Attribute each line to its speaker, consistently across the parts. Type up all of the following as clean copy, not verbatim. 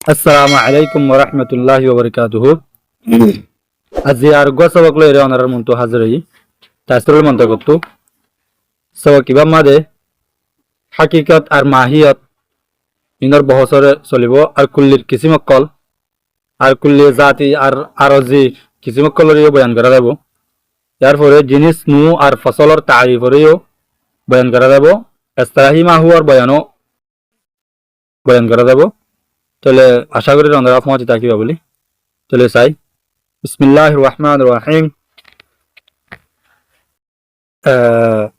Speaker 1: Assalamu alaikum wa rahmatullahi wa barakatuhu. Azi argo sabak lo ere onarar muntu hazri. Tasrul mantagotu. Sabak ibam made hakikat ar mahiyat inor bahosore solibo ar kullir kisimakol আর কুল্লি জাতি আর আরজি কিছু মক্কলরিও বয়ান করা যাব এরপরে জিনিস নু আর ফসলর তারিফরিও বয়ান করা যাব ইস্তিলাহি মাহুয়ার বয়ান করা যাব তাহলে আশা করি আপনারা আপনাদের তাকিবা বলি তাহলে চাই বিসমিল্লাহির রহমানির রহিম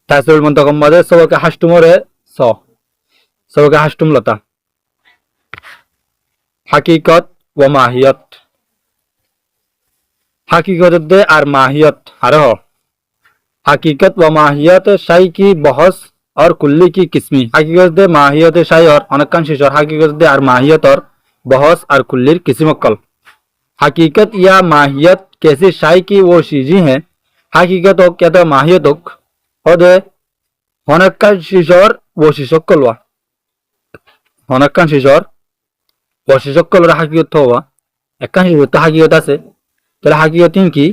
Speaker 1: তাসরুল মুনতাকাম মাদে সবকে হাসতুমরে সবকে হাসতুম লতা হাকিকত व माहियत हकीकत दे और माहियत हरो हकीकत व माहियत शाई की बहस और कुल्ली की किस्मी हकीकत दे माहियत शाई और अनकांशिश और हकीकत दे और माहियत और बहस और कुल्लीर किस्मकल हकीकत या माहियत कैसी शाई की वो चीजें हैं हकीकत हो क्या तो माहियत हो दे अनकांशिश और वो शिशकलवा अनकांशिश और वशिशक्कल हाकिकत हवा एकांश हाकिकत आसे तेरे हाकिकत की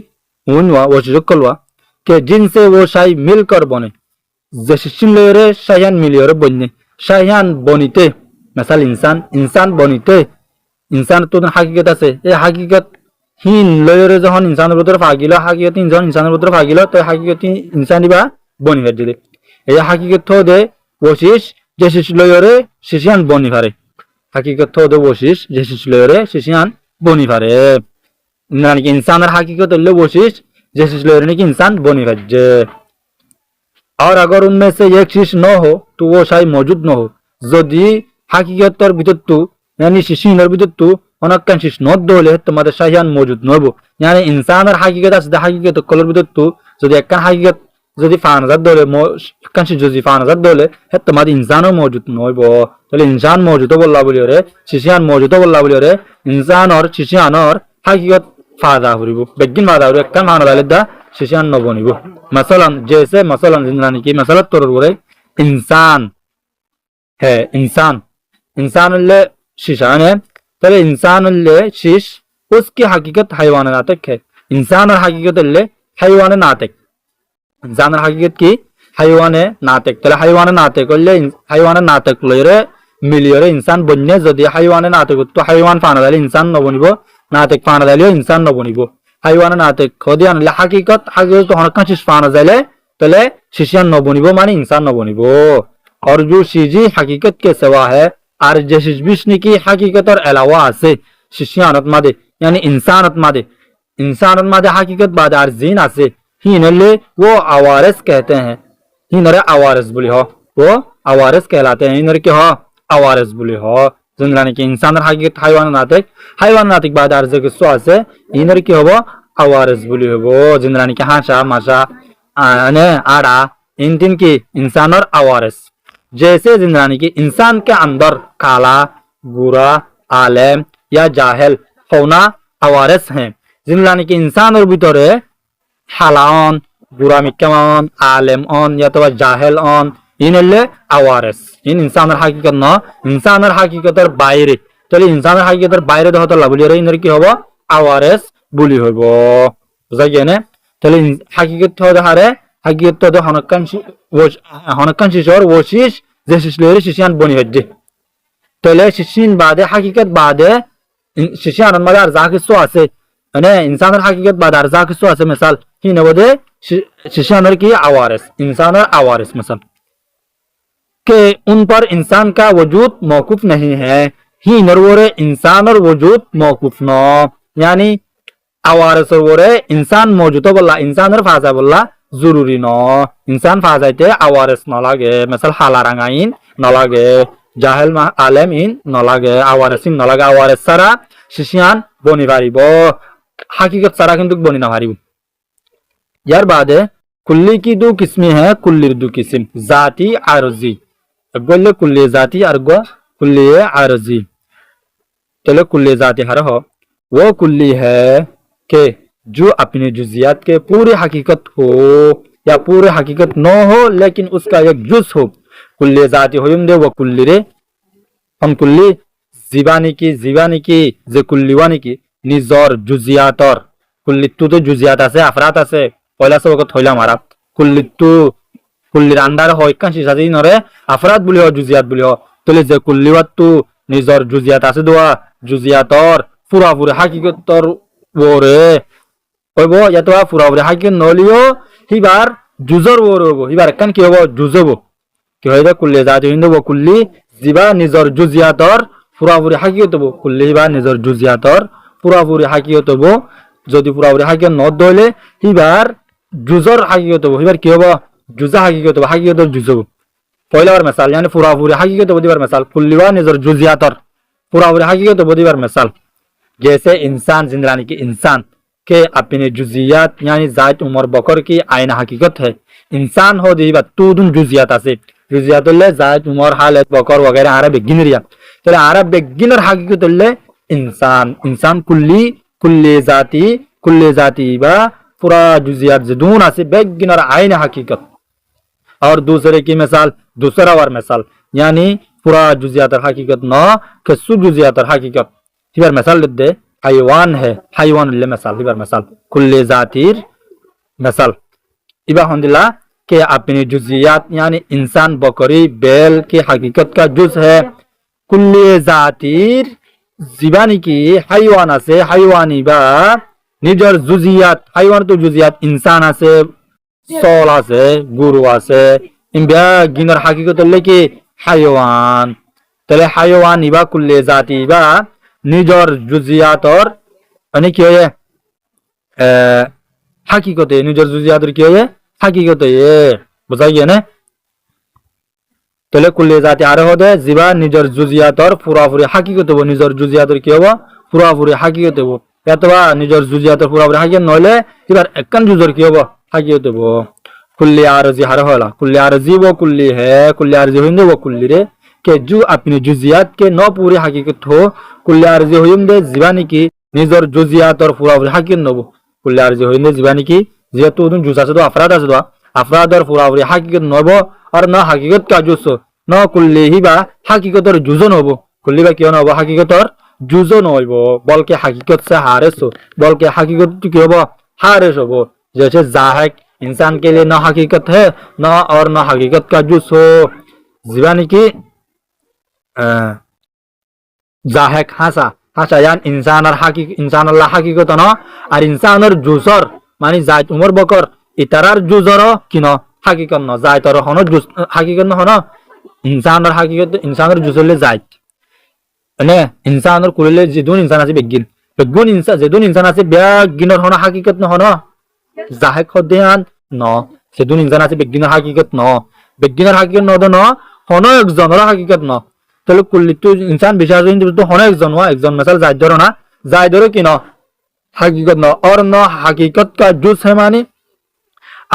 Speaker 1: हुआ वशिशक्कल के जिनसे वो शाही मिलकर बने जैसे लेरे शायान मिलियर बने शायान बनिते मिसाल इंसान बनिते इंसान तो हाकिकत आसे ये हाकिकत हिन लेरे जहन इंसान रुद्र फागिला हाकिकत इंसान रुद्र फागिला तो हाकिकत इंसान बा बनी है दिले ये हाकिकत हो दे वशिश जैसे लेरे शिशियान बनी फारे हकीकत तो दो वशिश जैसे लेरे शिशियान बनी फारे यानी कि इंसान और हकीकत ले वशिश जैसे लेरे कि इंसान बनी फाजे और अगर उनमें से एक चीज न हो तो वो शायद मौजूद न हो यदि हकीकत और बिदत्तु यानी शिशिन और बिदत्तु अनक्कन चीज न दोले तुम्हारे शायान मौजूद न हो यानी इंसान और हकीकत আছে हकीकत कलर बिदत्तु यदि एक हकीकत যদি ফানাজাত দলে কাঞ্চি যদি ফানাজাত দলে হে তোমার ইনসানও মওজুদ নইব তাহলে ইনসান মওজুদ বললা বলি রে শিশিয়ান মওজুদ বললা বলি রে ইনসান আর শিশিয়ানর হাকিকত ফাদা হরিব বেগিন ফাদা হরিব একটা মানা লালে দা শিশিয়ান নবনিব মাসালান জেসে মাসালান জিন্দানি কি মাসালাত তরর করে इंसान है इंसान ले शिशान है তাহলে इंसान ले शिश उसकी हकीकत हैवान नातिक है इंसान और हकीकत ले हैवान नातिक इंसानर हकीकत की हाइवाने नातेक तले हाइवाने नातेक করলে হাইওয়ানের নাতেক লইরে মিলিয়রে ইনসান বন্যে যদি হাইওয়ানে নাতেক তো হাইওয়ান ফানা দিলে ইনসান নবনিব নাতেক ফানা দিলে ইনসান নবনিব হাইওয়ানে নাতেক খদি আনলে হাকিকত তো হরকান শিশ ফানা দিলে তলে শিশিয়ান নবনিব মানে ইনসান নবনিব और जो चीज़ें हकीकत के सिवा है और जैसे बिस्नी की हकीकत और अलावा से शिशियानत मादे यानी इंसानत मादे हकीकत बाद और जीन आसे हिनले वो आवारस कहते हैं हिनरे आवारस बोली हो वो आवारस कहलाते हैं हिनरे के हो आवारस बोली हो जिंदलाने के इंसान हकीकत हाइवान नातिक बाद अर्ज के स्वास से हिनरे के हो आवारस बोली हो वो जिंदलाने के हाशा माशा ने आड़ा इन तीन की इंसान और आवारस जैसे जिंदलाने की इंसान के अंदर काला बुरा आलम या जाहिल होना आवारस हैं जिंदलाने के इंसान और भीतरे हालान बुरा मिक्कमान आलम ऑन या तो जाहिल ऑन इनले आवारस इन इंसान हकीकत न इंसान हकीकतर বাইরে তাহলে इंसान हकीकतर বাইরে হতো লাবলি রে ইনর কি হবে আওয়ারেস বলি হইব বুঝা গেনে তাহলে हकीकत হতে হারে हकीकत তো হনকানশি শর ওশিশ যে শিশলেরে শিশিয়ান বনি হচ্ছে তাহলে শিশিন বাদে हकीकत বাদে শিশিয়ান মানে আর যা কিছু আছে মানে इंसानर हकीकत बाद আর যা কিছু আছে মিসাল ही नवदे शिशानर की आवारस इंसान और आवारस मसल के उन पर इंसान का वजूद मौकूफ नहीं है ही नरवरे इंसान और वजूद मौकूफ न यानी आवारस वरे इंसान मौजूद बोला इंसान और फाजा बोला जरूरी न इंसान फाजाइते आवारस न लागे मसल हालारांगाइन न लागे जाहिल आलम इन न लागे आवारसिन न लागे आवारस सारा शिशियान बनि पारिब हकीकत सारा किन्तु बनि ना पारिब यार बाद कुल्ली की दो किस्में हैं कुल्ली दो किस्म जाती आरजी बोले कुल्ली जाती अर्गो कुल्ली आरजी चलो कुल्ली जाती हर हो वो कुल्ली है कि जो अपने जुजियात के पूरे हकीकत हो या पूरे हकीकत न हो लेकिन उसका एक जुज हो कुल्ली जाती हो दे वो कुल्ली रे हम कुल्ली জিবা নেকি যে কুল্লিওয়া নেকি নিজর জুজিয়াতর কুল্লিতু তো জুজিয়াত আছে আফরাত আছে পয়লা সবকত হইলাম আরাপ কুল্লিতু কুল্লির আন্ডার হয় কাঁচি সাজি নরে আফরাত বুলি হয় জুজিয়াত বুলি হয় তাহলে যে কুল্লিওয়াতু নিজর জুজিয়াত আছে দোয়া জুজিয়াতর পুরাপুরি হাকিকতর ওরে হইব ইয়াতো পুরাপুরি হাকিকত নলিও হিবার জুজর ওর হইব হিবার একখান কি হব জুজব কি হইবে কুল্লি জাতি হিন্দ কুল্লি জিবা নিজর জুজিয়াতর পুরাপুরি হাকিকত হব কুল্লি হিবা নিজর জুজিয়াতর পুরাপুরি হাকিকত হব যদি পুরাপুরি হাকিকত ন দইলে হিবার জুজর হাকিকত হব হিবার কি হব জুজা হাকিকত হব হাকিকতর জুজব পয়লাবার মিসাল यानी পুরাপুরি হাকিকত হব দিবার মিসাল কুল্লিওয়া নিজর জুজিয়াতর পুরাপুরি হাকিকত হব দিবার মিসাল जैसे इंसान जिंदगानी की इंसान के अपने जुजियात यानी जात उमर बकर की आयना हकीकत है इंसान हो दी बात तू दुन जुजियात आसे जुजियात ले जात उमर हालत बकर वगैरह आरब बिगिनरिया तो आरब बिगिनर हकीकत ले इंसान इंसान कुल्ली जाती बा पूरा जुजियात जदून आसे बिगिनर आयना हकीकत और दूसरे की मिसाल दूसरा वार मिसाल यानी पूरा जुजियात हकीकत न के सु जुजियात हकीकत हिबार मिसाल दे हाइवान है हाइवान ले मिसाल हिबार मिसाल कुल्ले जातिर मिसाल इबा हंदिला के अपनी जुजियात यानी इंसान बकरी बैल की हकीकत का जुज है कुल्ले जातिर जीवानी की हाइवान আছে हाइवानी बा निजर जुजियात हाइवान तो जुजियात इंसान আছে सोल আছে गुरु আছে इनबा गिनर हकीकत ले की हाइवान तले हाइवान इबा कुल्ले जाति बा নিজর জুজিয়াতর মানে কি হয় হাকিকতে নিজর জুজিয়াতর কি হয় হাকিকতে বুঝা গিয়ে না তাহলে কুল্লি জাতি আর হবে জিবা নিজর জুজিয়াতর পুরাপুরি হাকিকত হবো নিজর জুজিয়াতর কি হবো পুরাপুরি হাকিকত হবো অথবা নিজর জুজিয়াতর পুরাপুরি হাকিকত নইলে এবার একখান জুজর কি হবো হাকিকত হবো কুল্লি আরজি হার হলা কুল্লি আরজি ও কুল্লি হে কুল্লি আরজি হইন্দে ও কুল্লি রে के जो अपनी जुजियात के न पूरी हकीकत हो कुल्लारजी होइंदे जीवानी की निजर जुजियात और पूरा हकीकत नबो कुल्लारजी होइंदे जीवानी की जेतु उन जुसा से तो अफराद और पूरा हकीकत नबो और न हकीकत का जुसो न कुल्ली ही बा हकीकत और जुजो नबो कुल्ली बा क्यों नबो हकीकत और जुजो नबो बल्कि हकीकत से हारेसो बल्कि हकीकत की होबो हारेस होबो जैसे जाहिक इंसान के लिए न हकीकत है न और न हकीकत का जुस हो जीवानी की जाहेक हासा हासा यान इंसानर हकीकत न और इंसानर जुसर मानी जायत उमर बकर इतारार जुजर किन हकीकत न जायतर हन जुस हकीकत न हन इंसानर हकीकत इंसानर जुसरले जायत ने इंसानर कुलले जिदुन इंसान আছে বেগুন इंसान जिदुन इंसान আছে বেগিনর হন हकीकत न हन जाहेक হদেয়ান ন जिदुन इंसान আছে বেগিনর हकीकत न বেগিনর हकीकत न ন হন একজনের हकीकत न তাহলে কুল্লিতু ইনসান বিশেষ তো হন একজন মিসাল জায়দ ধরো না জায়দ ধরো কি ন हकीकत न और न हकीकत का जुज है मानी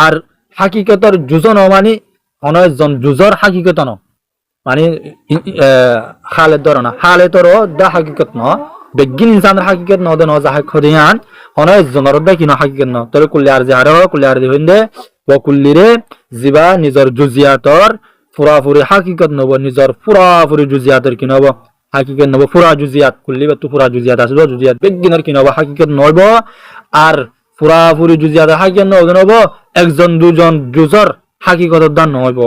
Speaker 1: और हकीकत और जुज न मानी हन एकजन जुजर हकीकत न मानी खाले धरो ना खाले धरो दा हकीकत न बेगिन इंसान हकीकत न दे न जाहे खदियान हन एकजनर दा कि न हकीकत न তাহলে কুল্লি আর যে হারে কুল্লি আর হইন্দে ও কুল্লিরে জিবা নিজর জুজিয়াতর পুরাপুরি হাকিকত নব নিজর পুরাপুরি জুজিয়াতের কি নব হাকিকত নব পুরা জুজিয়াত কুল্লি বা তু পুরা জুজিয়াত আছে জুজিয়াত বেগিনার কি নব হাকিকত নব আর পুরাপুরি জুজিয়াত হাকিকত নব একজন দুজন জুজর হাকিকত দান নব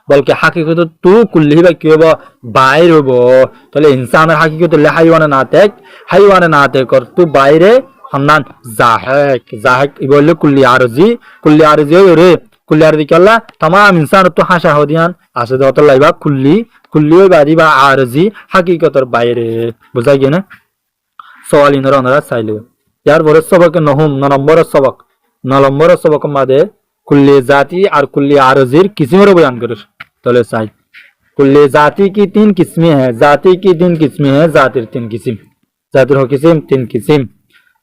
Speaker 1: বলকে হাকিকত তু কুল্লি বা কি হবে বাইর হব তাহলে ইনসানের হাকিকত লে হাইওয়ানে না তে কর তু বাইরে হন্নান জাহেক বললে কুল্লি আরজি রে कुल्लियार दिकल्ला तमाम इंसान तो हाशा हो दियान आसे दतल लाइबा कुल्ली बारी बा आरजी हकीकतर বাইরে বুঝা গিয়ে না সওয়াল ইনরা ওনারা চাইলে यार বড় সবক নহম 9 নম্বর সবক মাদে कुल्ली जाति और कुल्ली आरजीर किस्में बयान करे तले चाइ कुल्ली जाति की 3 किस्में हैं जाति की 3 किस्में हैं जातिर 3 किस्म जातिर हो किस्म 3 किस्म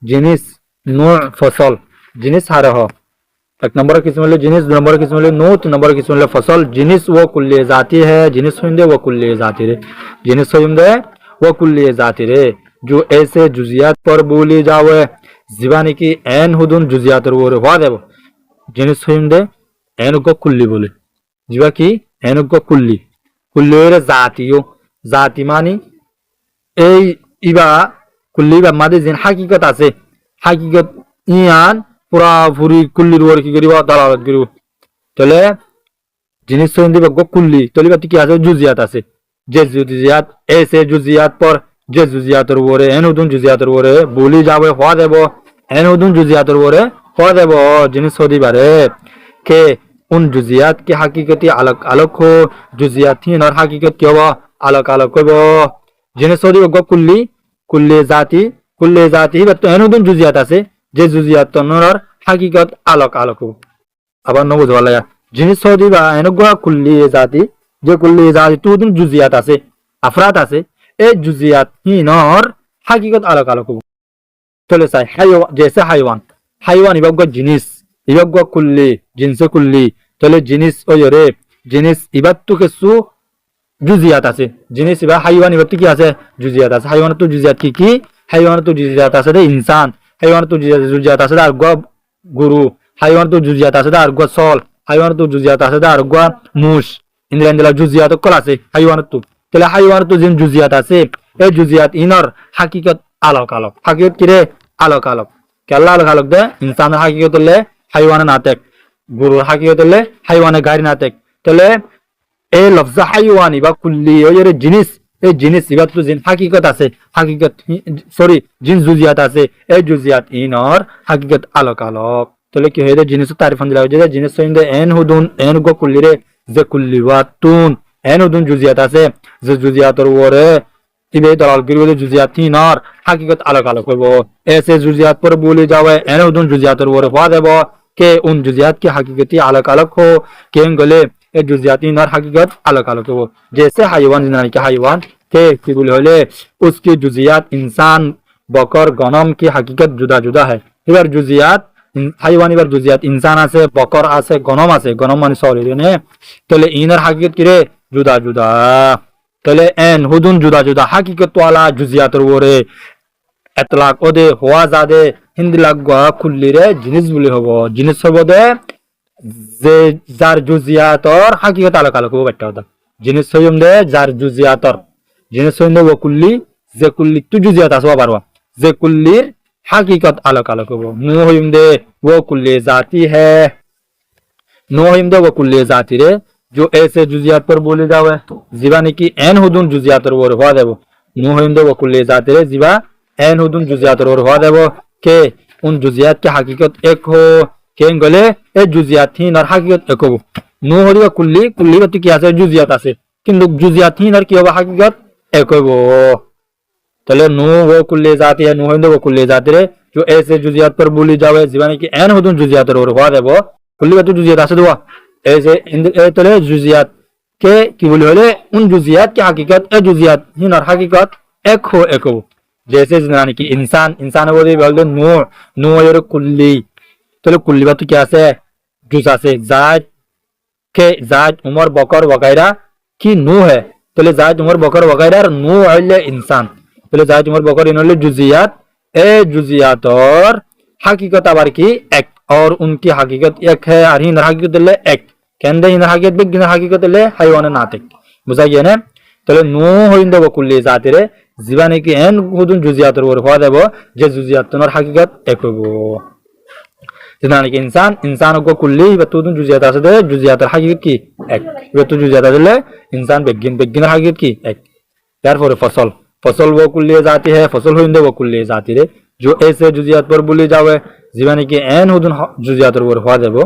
Speaker 1: जिनिस नौ फसल जिनिस हारे हो एक नंबर किस्म ले जिनिस दो नंबर किस्म ले नौ तीन नंबर किस्म ले फसल जिनिस वो कुल्ली जाती है जिनिस होइंदे वो कुल्ली जाती रे जिनिस होइंदे वो कुल्ली जाती रे जो ऐसे जुजियात पर बोली जावे जीवानी की एन हुदुन जुजियात रो वा देव जिनिस होइंदे एन को कुल्ली बोले जीवा की एन को कुल्ली रे जातियो जाति मानी এই ইবা কুল্লি বা মাদে জিন হাকিকত আছে হাকিকত ইয়ান পুরাপুরি কুল্লির উপর কি করিব দালালত করিব তাহলে জিনিস সন্ধি বা কুল্লি তাহলে কি আছে জুজিয়াত আছে যে জুজিয়াত এসে জুজিয়াত পর যে জুজিয়াতের উপরে এনুদুন জুজিয়াতের উপরে বলি যাবে হওয়া দেব এনুদুন জুজিয়াতের উপরে হওয়া দেব জিনিস সদি বারে কে उन जुजियात की हकीकती अलग अलग हो जुजियात थी और हकीकत क्या हो अलग अलग हो जिन्हें सौदी को कुल्ले जाती बट तो एनुदुन जुजियात আছে যে जुजियात তনর हकीकत अलग अलग हो আবার ন বুঝবা লাগা জিনিস সৌদি বা এনগা কুল্লি জাতি যে কুল্লি জাতি তুদুন जुजियात আছে আফরাত আছে এই जुजियात হিনর हकीकत अलग अलग हो চলে চাই হাইওয়ান जैसे হাইওয়ান ইবাগ জিনিস ইবাগ কুল্লি জিনসে কুল্লি তাহলে জিনিস ওরে জিনিস ইবাত্তু কিছু জুজিয়াত আছে জিনিস ইবা হাইওয়ান ইবাত্তু কি আছে জুজিয়াত আছে হাইওয়ান তো জুজিয়াত কি হাইওয়ান তো জুজিয়াত আছে রে ইনসান হাইওয়ান তো জুজিয়াত আছে আর গুরু হাইওয়ান তো জুজিয়াত আছে আর সল হাইওয়ান তো জুজিয়াত আছে আর মুশ ইন্দ্রান্দিলা জুজিয়াত কল আছে হাইওয়ান তো তাহলে হাইওয়ান তো জিন জুজিয়াত আছে এই জুজিয়াত ইনর হাকিকত আলোক আলোক হাকিকত কি রে আলোক আলোক কেল্লা আলোক আলোক দে ইনসানের হাকিকত হলে হাইওয়ানে নাতেক গুরুর হাকিকত হলে হাইওয়ানে গাড়ি নাতেক তাহলে এই লফজা হাইওয়ানি বা কুল্লি ওই জিনিস এই জিনিস ইবাত তো জিন হাকিকত আছে হাকিকত সরি জিন জুজিয়াত আছে এই জুজিয়াত ইনর হাকিকত আলোক আলোক তাহলে কি হয়ে জিনিস তারিফ দিলা হয়ে যায় জিনিস সইন্দে এন হুদুন এন গো কুল্লি রে যে কুল্লি ওয়াতুন এন হুদুন জুজিয়াত আছে যে জুজিয়াতর ওরে ইবে দলাল গিরবলে জুজিয়াত ইনর হাকিকত আলোক আলোক হইব এসে জুজিয়াত পর বলে যাবে এন হুদুন জুজিয়াতর ওরে হওয়া দেব के उन जुजियात की हकीकती अलग अलग हो के गले ए जुजियाती नर हकीकत अलग अलग हो जैसे हाइवान जिनानी के हाइवान के बोले होले उसकी जुजियात इंसान बकर गनम की हकीकत जुदा जुदा है इबार जुजियात हाइवान इबार जुजियात इंसान आसे बकर आसे गनम माने सॉरी ने तले इनर हकीकत की रे जुदा जुदा तले एन हुदुन जुदा जुदा हकीकत वाला जुजियातर ওরে এতলাক ওদে হওয়া যাদে হিন্দি লাগা খুললি রে জিনিস বলি হবো জিনিস হবো দে যে যার জুজিয়াতর হাকিকত আলোক আলোক হবো একটা কথা জিনিস হইম দে যার জুজিয়াতর জিনিস হইম দে ও কুল্লি যে কুল্লি তু জুজিয়াত আসবা পারবা যে কুল্লির হাকিকত আলোক আলোক হবো নো হইম দে ও কুল্লি জাতি है नो हइम दे वो कुल्ली जाती रे जो ऐसे जुजियात पर बोले जावे जीवानी की एन हुदुन जुजियातर और हुआ देवो नो हइम दे वो कुल्ली जाती रे जीवा एन हुदुन जुजियातर और हुआ देवो के उन जुजियात की हकीकत एक हो के गले ए जुजियात थी नर हकीकत एक हो नो हरिया कुल्ली कुल्ली गति की आसे जुजियात आसे किंतु जुजियात थी नर की होगा हकीकत एक हो तले नो वो कुल्ली जाती है नो हइम दे वो कुल्ली जाती रे जो ऐसे जुजियात पर बोली जावे जीवानी की एन हुदुन जुजियातर और हुआ देवो कुल्ली बात जुजियात आसे दुआ ऐसे तले जुजियात के की बोले होले उन जुजियात की हकीकत ए जुजियात ही नर हकीकत एक हो जैसे जिनानी की इंसान बोले बोलते नो ये कुल्ली तले कुल्ली बात क्या से जुजा से जायद उमर बकर वगैरह की नो है तले जायद उमर बकर वगैरह नो है इंसान तले जायद उमर बकर इन्होंने जुजियात ए जुजियात और हकीकत आबार की एक और उनकी हकीकत एक है और ही हकीकत ले एक केंद्र ही हकीकत बिग हकीकत ले हाइवान नातिक बुझा गया ना तले नो होइंद वो कुल्ली जाती रे जीवाने की एन हुदुन जुजियातर और हुआ देबो जे जुजियातनर हकीकत एक हो जिनाने की इंसान को कुल्ली बतुदुन जुजियात आसे दे जुजियातर हकीकत की एक बतु जुजियात ले इंसान बेगिन हकीकत की एक therefore फसल वो कुल्ली जाती है फसल होइंद वो कुल्ली जाती रे जो ऐसे जुजियात पर बोली जावे जीवानी की एन हुदुन जुजियातर और हुआ देबो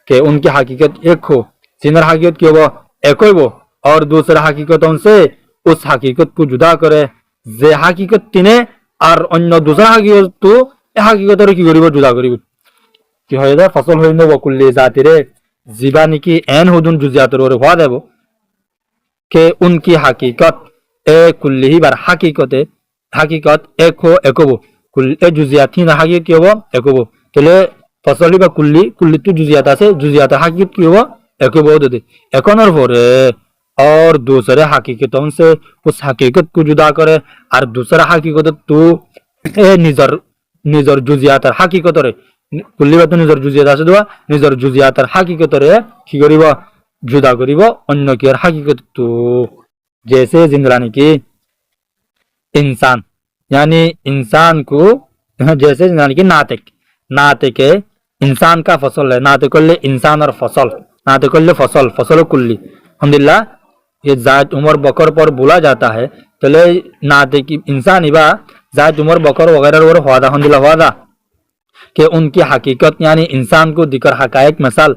Speaker 1: के उनकी हकीकत एक हो सिनर हकीकत की हो एक हो और दूसरा हकीकतों से उस हकीकत को जुदा करे जे हकीकत तिने और अन्य दूसरा हकीकत तो ए हकीकत की करिब जुदा करिब কি হয় দা ফসল হইন বকুল্লি জাতিরে জীবানি কি এন হুদুন জুজিয়াতর ওরে হওয়া দেব কে উনকি হাকিকত এ কুল্লি বার হাকিকত এক হো একব কুল এ জুজিয়াতি না হাকিকত কি হবো একব তাহলে ফসলি বা কুল্লি তো জুজিয়াত আছে জুজিয়াত হাকিকত কি হবো একব দে এখনের পরে और दूसरे हकीकतों से उस हकीकत को जुदा करे और दूसरा हकीकत तो निजर जुजियातर हकीकत रे कुल्ली बात निजर जुजियात আছে দোয়া निजर जुजियातर हकीकत रे কি করিব जुदा করিব অন্য কি আর हकीकत तो जैसे जिंदरानी की इंसान यानी इंसान को जैसे यानी कि नातिक नातिक इंसान का फसल है नाते करले इंसान और फसल नाते करले फसल फसल कुल्ली अल्हम्दुलिल्लाह ये जायद उमर बकर पर बोला जाता है चले नाते की इंसान इबा जायद उमर बकर वगैरह और वादा अल्हम्दुलिल्लाह वादा कि उनकी हकीकत यानी इंसान को दिकर हकायक मिसाल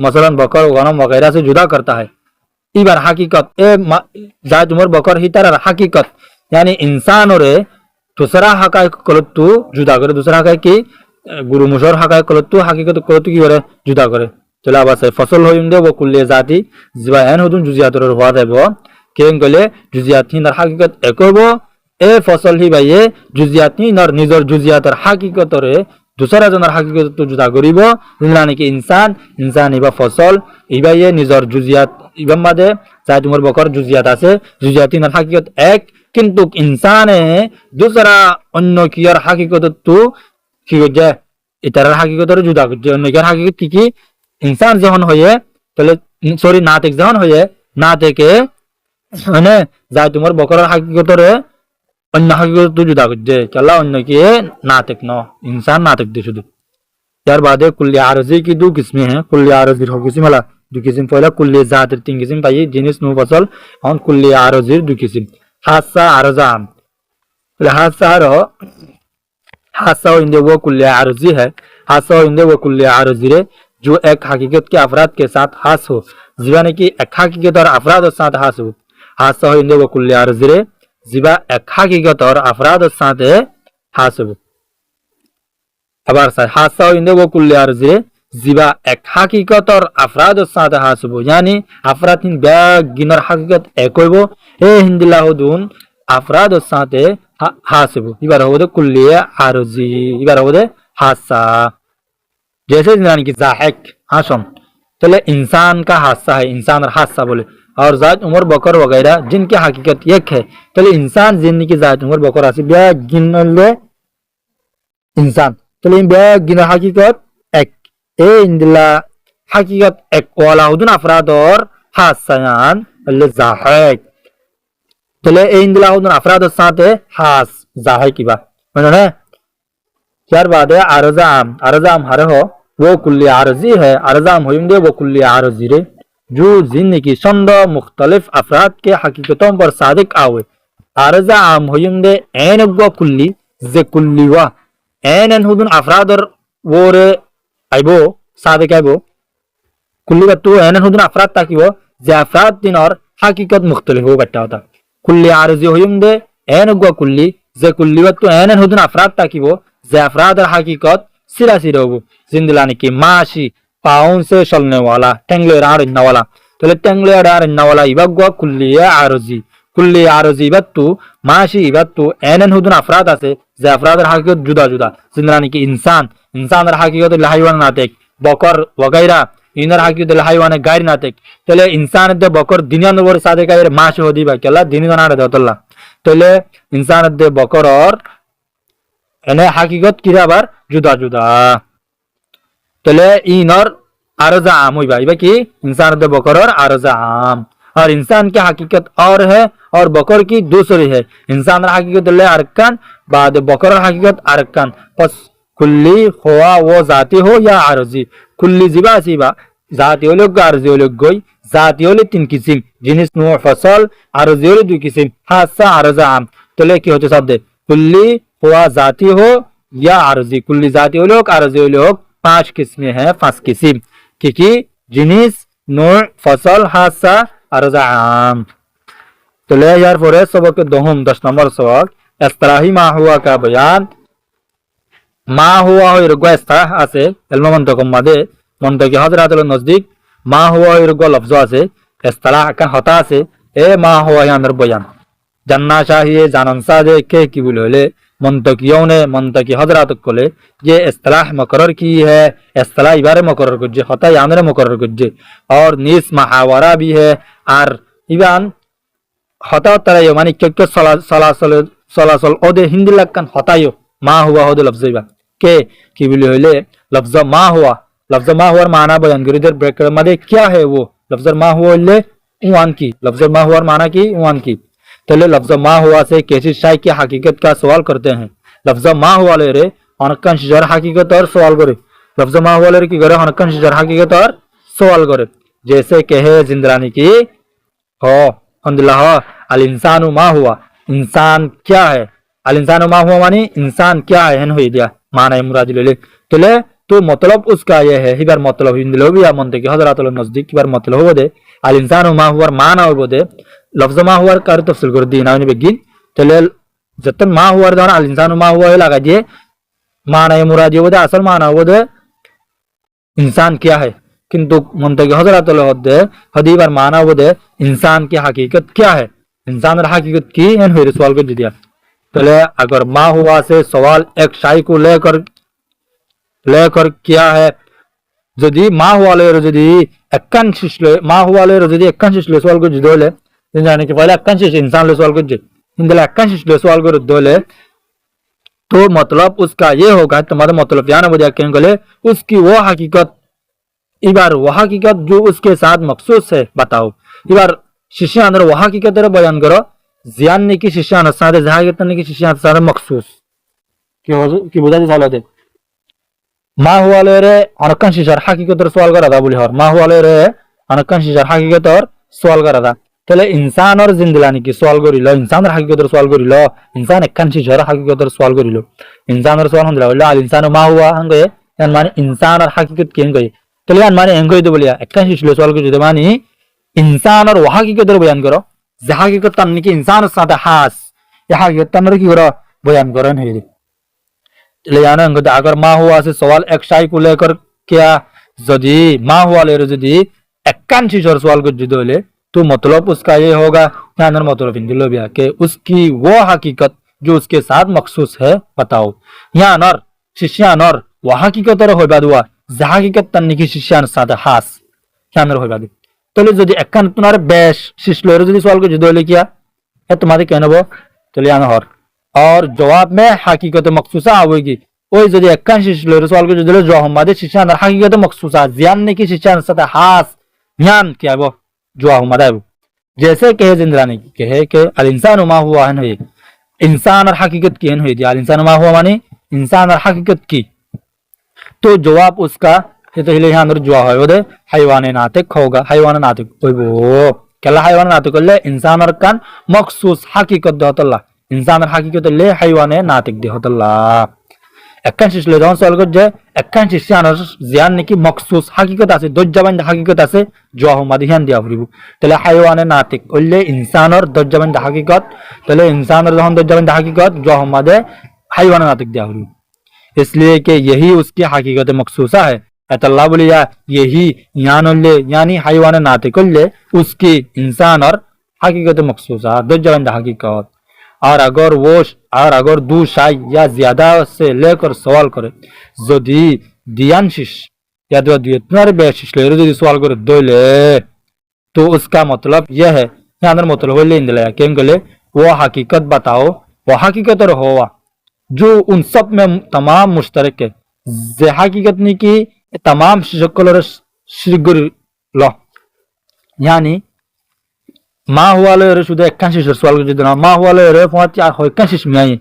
Speaker 1: मसलन बकर गनम वगैरह से जुदा करता है इबार हकीकत ए जायद उमर बकर ही तरह हकीकत यानी इंसान और दूसरा हकायक कलतु जुदा करे दूसरा हकायक की गुरु मुशर हकायक कलतु हकीकत कलतु की करे जुदा करे चला आबास फसल होइंदे वो कुल्ले जाति जिबायन हुदुन जुजियातर हुआ देबो केन गले जुजियात नर हकीकत एकबो ए फसल ही भाई जुजियात नर निजर जुजियातर हकीकत रे दूसरा जनार हकीकत तो जुदा करिबो यानी कि इंसान इबा फसल इबा ये निजर जुजियात इबा मादे जायद उमर बकर जुजियात আছে जुजियात नर हकीकत एक কিন্তু ইনসানে दूसरा অন্য কিয়ার হাকিকত তো কি হচ্ছে এটার হাকিকতের জুদা করছে অন্য কিয়ার হাকিকত কি ইনসান যখন হয়ে তাহলে সরি নাতিক যখন হয়ে না থেকে মানে যা তোমার বকরের হাকিকতের অন্য হাকিকত তো জুদা করছে চলা অন্য কি नातिक न इंसान नातिक दे शुद्ध यार बाद कुल्ली आरजी की दो किस्में हैं कुल्ली आरजी हो किस्म वाला दो किस्म पहला कुल्ली जात तीन किस्म पाई जिनिस नु फसल और कुल्ली आरजी दो किस्म हासा आरजाम हासा इंदे वो कुल्ले आरजी है हासा इंदे वो कुल्ले आरजी रे जो एक हकीकत के अफराद के साथ हास हो जीवाने की एक हकीकत और अफराद के साथ हास हो हासा इंदे वो कुल्ले आरजी रे जीवा एक हकीकत और अफराद के साथ हास हो अबार सा हासा इंदे वो कुल्ले आरजी रे जीवा एक हकीकत और अफराद के साथ हास हो यानी अफराद इन बैग गिनर हकीकत एक होइबो ए हिंदिला हुदुन अफराद साथे हासिबु इबार होदे कुल्लिया आरजी इबार होदे हासा जैसे यानी कि जाहिक हाशम चले इंसान का हासा है इंसान और हासा बोले और जायद उमर बकर वगैरह जिनकी हकीकत एक है चले इंसान जिन की जायद उमर बकर आसी ब्या गिनले इंसान चले ब्या गिन हकीकत एक ए इंदिला हकीकत एक वाला हुदुन अफराद और हासायान अल्ले जाहिक चले ए इंदिला हुदुन अफराद साथे हास जाहिक की बात मतलब चार बाद है आरजाम हरे हो वो कुल्ली आरजी है आरजाम होंगे वो कुल्ली आरजी रे जो जिंदगी चंद मुख्तलिफ अफराद के हकीकतों पर सादिक आवे आरजाम होंगे एन गो कुल्ली जे कुल्ली वा एन हुदुन अफराद और वो रे आइबो सादिक आइबो कुल्ली का तो एन हुदुन अफराद ताकि वो जे अफराद दिन और हकीकत मुख्तलिफ हो बैठा होता कुल्ली आरजी होंगे एन गो कुल्ली जे कुल्ली वा तो एन हुदुन अफराद ताकि वो जे अफराद और हकीकत सिरा सिरा हो जिंदलानी की माशी पाउन से चलने वाला टेंगले राड़ने वाला तो टेंगले राड़ने वाला इबा कुल्ली आरजी इबत्तु माशी इबत्तु एनन हुदुन अफराद আছে যে अफरादर हकीकत जुदा जुदा जिंदलानी की इंसान हकीकत हाइवान नातिक बकर वगैरह इनर हकीकत हाइवान गायर नातिक तले इंसान दे बकर दुनिया नवर सादे का माशी होदी बा केला दिन नाड़े दतल्ला तले इंसान दे बकर और एने हकीकत किरा बार जुदा जुदा तले इनर आरजा आम हुई भाई कि इंसान दे बकर और आरजा आम और इंसान की हकीकत और है और बकर की दूसरी है इंसान हकीकत ले अरकान बाद बकर हकीकत अरकान बस कुल्ली हुआ वो जाती हो या आरजी कुल्ली जिबा सिबा जाती हो लोग आरजी हो लोग गोई जाती हो तीन किस्म जिनिस नु फसल आरजी हो दो किस्म हासा आरजा आम तले की होते शब्द कुल्ली हुआ जाती हो या आरजी कुल्ली जाती हो लोग आरजी हो लोग पांच किस्में हैं पांच किस्म क्योंकि जिनिस नूर फसल हासा आरजा आम तो ले यार फोरे सबक दोहम 10 नंबर सबक इस्तिलाही मा हुआ का बयान मा हुआ हो इरगो इस्तिलाह আছে ইলম মন্তকম মাদে মন্তকি হযরতুল নজদিক মা হুয়া ইরগো লফজ আছে ইস্তিলাহ কা হতা আছে এ মা হুয়া ইয়ানের বয়ান জান্না চাহিয়ে জানান সাদে কে কি বলে मंतकियों ने मंतकी हजरात कोले ये इस्तिलाह मुकर्रर की है इस्तिलाह इबारे मुकर्रर कुजे होता यानरे मुकर्रर कुजे और नीस मुहावरा भी है और इबान होता तरह माने क्यों सलासल ओदे हिंदी लक्कन होता यो मा हुआ होदे लफ्ज़ इबा के की बोले होले लफ्ज़ मा हुआ माना बयान करी इधर ब्रैकेट में क्या है वो लफ्ज़ मा हुआ ले उवान की लफ्ज़ मा हुआ माना की उवान की तले लफ्ज़ मा हुआ से कैसी शाय की हकीकत का सवाल करते हैं लफ्ज़ मा हुआ ले रे अनकन शिजर हकीकत और सवाल करे लफ्ज़ मा हुआ ले रे की करे अनकन शिजर हकीकत और सवाल करे जैसे कहे जिंदरानी की हो अल्लाह अल इंसानु मा हुआ इंसान क्या है अल इंसानु मा हुआ मानी इंसान क्या है हो दिया माना है मुराद ले तले तो मतलब उसका ये है ही बार मतलब हिंदी भी या मनते कि हजरत नजदीक की बार मतलब हो दे अल इंसानु मा हुआ माना हो दे लफ्ज़ मा हुआ कर तफसील कर दी ना बेगिन तले जतन मा हुआ दान अल इंसानु मा हुआ लगा दिए माना है मुराद हो दे असल माना हो दे इंसान क्या है किंतु मनते कि हजरत हदी बार माना हो दे इंसान की हकीकत क्या है इंसान हकीकत की सवाल कर दिया पहले अगर मा हुआ से सवाल एक शाई को लेकर क्या है যদি মা হওয়ালের যদি একাংশ মা হওয়ালের যদি একাংশ সওয়াল করে দিলে জানি कि पहले एकांश इंसान ले सवाल कर इंदला एकांश ले सवाल कर दोले तो मतलब उसका ये होगा तुम्हारा मतलब याना बजा कहेंगे उसकी वो हकीकत इबार वह हकीकत जो उसके साथ मखसूस है बताओ इबार शिष्य अंदर वह हकीकत बयान करो जियान की शिष्य साथ जहागत की शिष्य साथ मखसूस की बुझाते साल होते मा हुआ ले रे अनकन शिशर हकीकत सवाल करा था बोले मा हुआ ले रे अनकन शिशर हकीकत और सवाल करा था तले इंसान और जिंदलानी की सवाल करिलो इंसान हकीकत सवाल करिलो इंसान एकान शिशर हकीकत सवाल करिलो इंसान और सवाल हमला अल इंसान मा हुआ हंगे यान माने इंसान और हकीकत के गई तले यान माने एंगई तो बोलिया एकान शिशर सवाल कर माने इंसान और वह हकीकत बयान करो जे हकीकत तन की इंसान साथ हास या हकीकत तन की करो बयान करो नहीं ले जाना अगर मा हुआ से सवाल एक शाई को लेकर क्या यदि मा हुआ ले यदि एकांश सवाल को जिदोले तो मतलब उसका ये होगा यहाँ मतलब हिंदी भी कि उसकी वो हकीकत जो उसके साथ मखसूस है बताओ यहाँ नर शिष्या नर वह हकीकत हो बादुआ जहाँ हकीकत तन्नी की शिष्या साथ हास यहाँ नर हो बादू तो यदि एकान तुम्हारे बेश शिष्य यदि सवाल को जिदोले किया है तुम्हारे कहना वो चलिए यहाँ और जवाब में हकीकत मखसूसा आवेगी वही यदि एकांश सवाल को जो जो हमारे शिक्षा हकीकत मखसूसा जियान की शिक्षा सता हास ज्ञान क्या वो जो हमारा है जैसे कहे जिंदरानी कहे कि अल इंसान मा हुआ है नहीं इंसान और हकीकत की हुई थी अल इंसान मा हुआ मानी इंसान और हकीकत की तो जवाब उसका तो हिले यहाँ अंदर जो है वो दे हैवान नातिक होगा हैवान नातिक कोई वो क्या हैवान नातिक ले इंसान और कान मखसूस हकीकत दे इंसान हकीकत ले हैवान नातिक दे एकांश ले जाऊं सवाल कर जे एकांश जियान की मखसूस हकीकत आसे दज्जाबंद हकीकत आसे जो हमारे ध्यान दिया फरिबु तले हैवान नातिक ओले इंसान और दज्जाबंद हकीकत तले इंसान और जहां दज्जाबंद हकीकत जो हमारे हैवान नातिक दिया फरिबु इसलिए कि यही उसकी हकीकत मखसूसा है अल्लाह बोलिया यही यानी हैवान नातिक ले उसकी इंसान और हकीकत मखसूसा दज्जाबंद हकीकत और अगर दो शाई या ज्यादा से लेकर सवाल करे यदि दियांशिश या बेशिश ले सवाल करे दोले तो उसका मतलब यह है यहाँ मतलब ले वो हकीकत बताओ वो हकीकत होवा जो उन सब में तमाम मुश्तरक है जे हकीकत नहीं की तमाम शक्ल श्रीगुर लो यानी मा हुआ ले शुद्ध एकांश सवाल को जितना मा हुआ ले पहुंच एकांश मियाई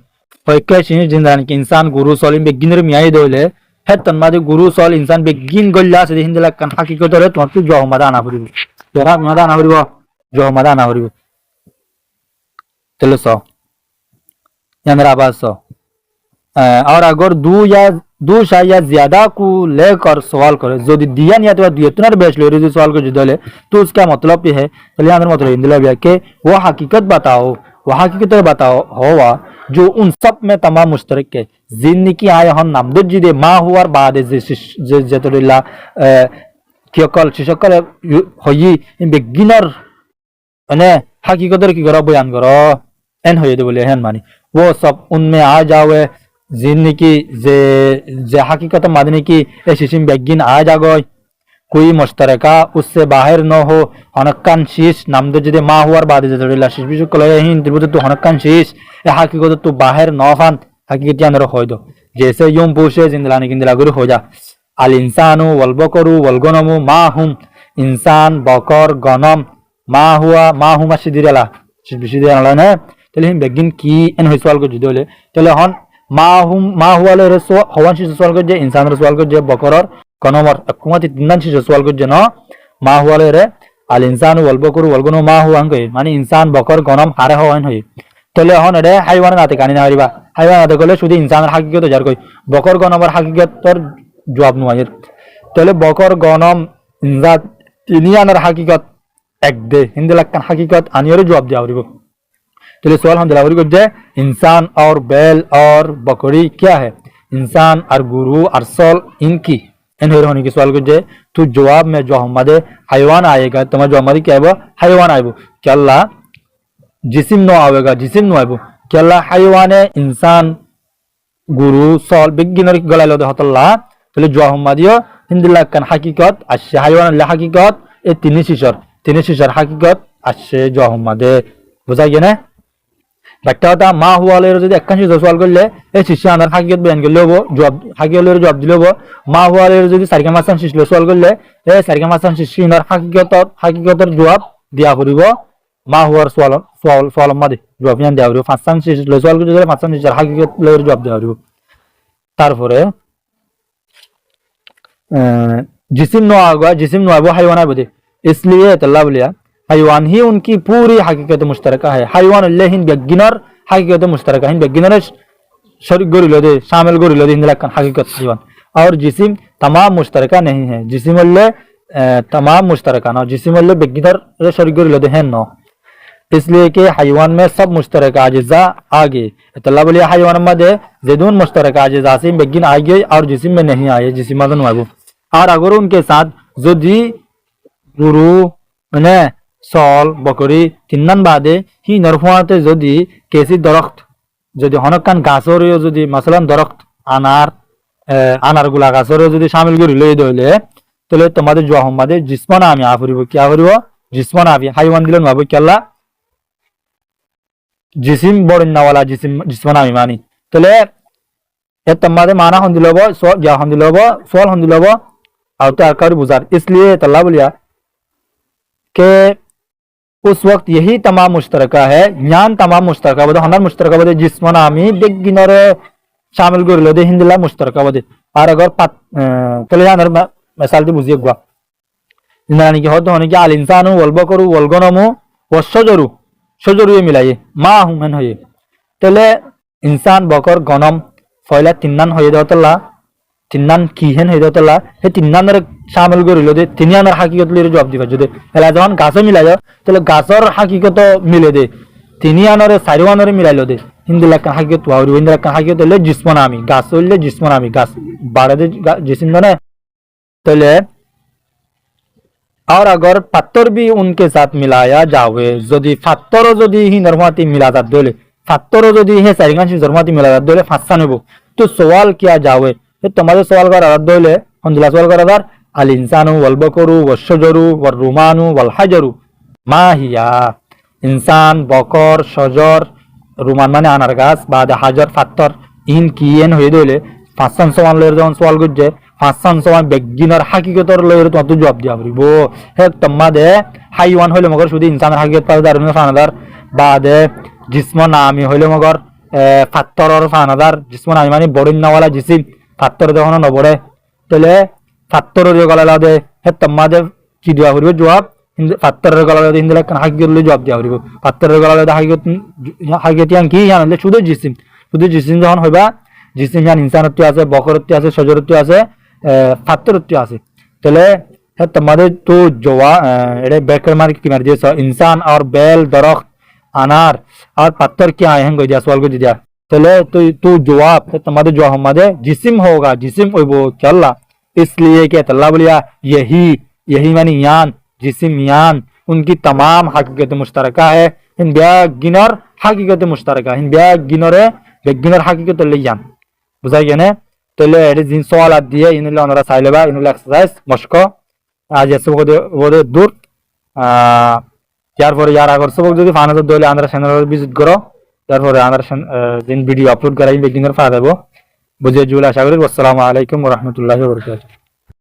Speaker 1: एकांश जिंदान के इंसान गुरु सॉलिम बेगिनर मियाई दोले है तन्मादे गुरु सॉल इंसान बेगिन गल्ला से हिंदला कन हकीकत रे तो जो मदान आफरिबो जरा मदान आफरिबो जो मदान आफरिबो चलो सो यंदरा बास और अगर दो शायद या ज्यादा को लेकर सवाल करे जो दियान या तो दियतनर बेच ले सवाल को जिदले तो उसका मतलब ये है चलिए अंदर मतलब हिंदी में कि वो हकीकत बताओ वो हकीकत बताओ होवा जो उन सब में तमाम मुश्तरक है जिंदगी आए हम नामदुद जिदे मा हुआ बाद जतुल्ला कियकल शिशकल होई बिगिनर अने हकीकत की करो बयान करो एन होए दे बोले हन मानी वो सब उनमें आ जावे जिंदगी जे हकीकत मादने की शिशिम बेगिन आ जागो कोई मुश्तरका उससे बाहर न हो हनक्कान शीश नाम दे जदे मा हुआर बाद जदला शीश बिजु कलय हिन दिबुद तो हनक्कान शीश ए हकीकत तो बाहर न फान हकीकत अंदर हो दो जैसे यूं पूछे जिंदलाने किंदला गुरु हो जा अल इंसानु वल बकरु वल गनमु मा हुम इंसान बकर गनम मा हुआ मा हुमा सिदिरला বেশি দিয়ে আনলা না তাহলে হিন বেগিন কি এন হই সওয়াল করছি দলে তাহলে হন মা হুয়ালে রসো হওয়ান শিশু সওয়াল করছে ইনসানের সওয়াল করছে বকরর কনমর কুমাতি তিনদান শিশু সওয়াল করছে ন মা হুয়ালে রে আল ইনসান ওয়াল বকর ওয়াল গনো মা হুয়ান কই মানে ইনসান বকর গনম হারে হওয়ান হই তাহলে হন এরে হাইওয়ান নাতে কানি না হরিবা হাইওয়ান নাতে কইলে শুধু ইনসানের হাকিকত যার কই বকর গনমর হাকিকতর জবাব নুয়ায়ের তাহলে বকর গনম ইনজাত তিনিয়ানের হাকিকত এক দে হিন্দু লাক্কান হাকিকত আনিয়র জবাব দিয়া হরিব तो सवाल हम दिलावरी को जे इंसान और बैल और बकरी क्या है इंसान और गुरु और सल इनकी इन होने के सवाल को जे तू जवाब में जो हमारे हैवान आएगा तुम्हारा जो हमारी क्या है वो हैवान आएबो क्या अल्लाह जिस्म नो आएगा जिस्म नो आएबो क्या अल्लाह हैवान है इंसान गुरु सल बिगिनर गला लो हतल्ला तो जो हमारी हिंदुला कन हकीकत अशे हैवान ला हकीकत ए तीन शिशर हकीकत अशे जो हमारे बुझा गया ना একটা কথা মা হুয়ালের যদি একখান সওয়াল করলে এই শিষ্য আনার হাকিকত বয়ান করলে হবো জবাব হাকিকতের জবাব দিলে হবো মা হুয়ালের যদি সারিকা মাসান শিষ্য সওয়াল করলে এই সারিকা মাসান শিষ্যর হাকিকতের জবাব দিয়া করিব মা হুয়ার সওয়াল মাদে জবাব ইয়ান দেওয়া করিব ফাঁসান শিষ্য সওয়াল করলে ফাঁসান শিষ্যর হাকিকতের জবাব দেওয়া করিব তারপরে जिस्म नो आगा जिस्म नो आबो हैवान आबो इसलिए अल्लाह बोलिया हैवान ही उनकी पूरी हकीकत मुश्तरका है हैवान लेहिन बेगिनर हकीकत मुश्तरका है बेगिनर शरीक गोरिलो दे शामिल गोरिलो दे हिंदला हकीकत हैवान और जिस्म तमाम मुश्तरका नहीं है जिस्म ले तमाम मुश्तरका ना जिस्म ले बेगिनर शरीक गोरिलो दे है नो इसलिए कि हैवान में सब मुश्तरका अज्जा आगे अल्लाह बोलिया हैवान में दे जदून मुश्तरका अज्जा से बेगिन आगे और जिस्म में नहीं आए जिस्म मदन वाबू और अगर उनके साथ यदि गुरु মানে সল বকরি তিননান বাদে হি নরফুয়াতে যদি কেসি দরখত যদি হনকান গাছরেও যদি মাসালান দরখত আনার গুলা গাছরেও যদি শামিল করি লই দইলে তাহলে তোমাদের জোয়া হম্মাদে জিসমনা আমি আফরিব কি আফরিব জিসমনা আবি হাইওয়ান দিলেন ভাবো কি আল্লাহ জিসিম বড়িনাওয়ালা জিসমনা আমি মানি তাহলে এ তোমাদের মানা হন দিলব ইয়া হন দিলব সোয়াল হন দিলব আর তো আকার বুঝার इसलिए अल्लाह बोलिया के उस वक्त यही तमाम मुश्तरका है ज्ञान तमाम मुश्तरका बदे हनर मुश्तरका बदे जिस्मना आमी बेगिनर शामिल कर लो दे हिंदला मुश्तरका बदे और अगर तले यानर मिसाल दी बुझिए गुआ इनानी के होते होने के अल इंसानु वल बकरु वल गनमु वशजरु शजरु ये मिलाइए मा हूं मन होए तले इंसान बकर गनम फयला तिन्नान होए दतला তিননান কি হেন হয়ে দতলা হে তিননানের শামিল করিল দে তিননানের হাকিকত লইরে জবাব দিবা যদি এলা যখন গাছ মিলাই যাও তাহলে গাছর হাকিকত মিলে দে তিনিয়ানরে চারিওয়ানরে মিলাইলো দে হিন্দু লেখা হাকিকত ওয়ারি হিন্দু লেখা হাকিকত হইলে জিসমনা আমি গাছ হইলে জিসমনা আমি গাছ বাড়ে দে जिस्म ने तले और अगर पत्थर भी उनके साथ मिलाया जावे यदि पत्थर यदि ही नरमाती मिला जात दोले पत्थर यदि हे सारिगांशी नरमाती मिला जात दोले फांसा नेबो तो सवाल किया जावे तुम्हारे सवाल का रद्द होले हमदिला सवाल का रद्द अल इंसानु वल बकरु वशजरु वल रुमानु वल हजरु मा हिया इंसान बकर शजर रुमान माने आनार गाছ बाद हाजर पत्थर इन किएन হয়ে দইলে পাঁচজন সওয়াল লয়ের যখন সওয়াল করছে পাঁচজন সওয়াল বেগিনার হাকিকতর লয়ের তো জবাব দিয়া পারিব হে তোমাদে হাইওয়ান হইলে মগর শুধু ইনসানের হাকিকত পাওয়া দারুন ফানাদার বাদে জিসম নামি হইলে মগর পাত্তরর ফানাদার জিসম নামি মানে বড়িনাওয়ালা জিসিম পাত্তর যখন নবরে তাহলে পাত্তরের গলা দে হে তোমাদে কি দিয়া পারিব জবাব পাত্তরের গলা দে হিন্দুলা হাকিকত লই জবাব দিয়া পারিব পাত্তরের গলা দে হাকিকত ইয়ান কি জানলে শুধু জিসিম যখন হইবা जिसमें यान इंसानत्व আছে বকরত্ব আছে শজরত্ব আছে ফাত্তরত্ব আছে তাহলে তোমাদের তো জওয়া এর ব্যাকর মার কি মার দিয়েছ इंसान और बैल दरख्त अनार और पत्थर क्या आए हैं दिया सवाल को दिया তাহলে तो जवाब तुम्हारे जो हमारे जिस्म होगा जिस्म होइबो चल्ला इसलिए कि अल्लाह बोलिया यही मानी यान जिस्म यान उनकी तमाम हकीकत मुश्तरका है इन बेगिनर हकीकत मुश्तरका इन बेगिनर हकीकत ले यान বুঝাই গেনে তাহলে এটি জিন সওয়াল দিয়ে ইনলে ওনারা চাইলেবা ইনলে এক্সারসাইজ মস্ক আজ এসব ওদের দূর তারপরে ইয়ার আগর সবক যদি ফানাজত দলে আমরা চ্যানেল ভিজিট করো তারপরে আমরা জিন ভিডিও আপলোড করাই বেগিনার ফায়দা দেব বুঝে জুল আশা করি আসসালামু আলাইকুম ওয়া রাহমাতুল্লাহি ওয়া বারাকাতুহু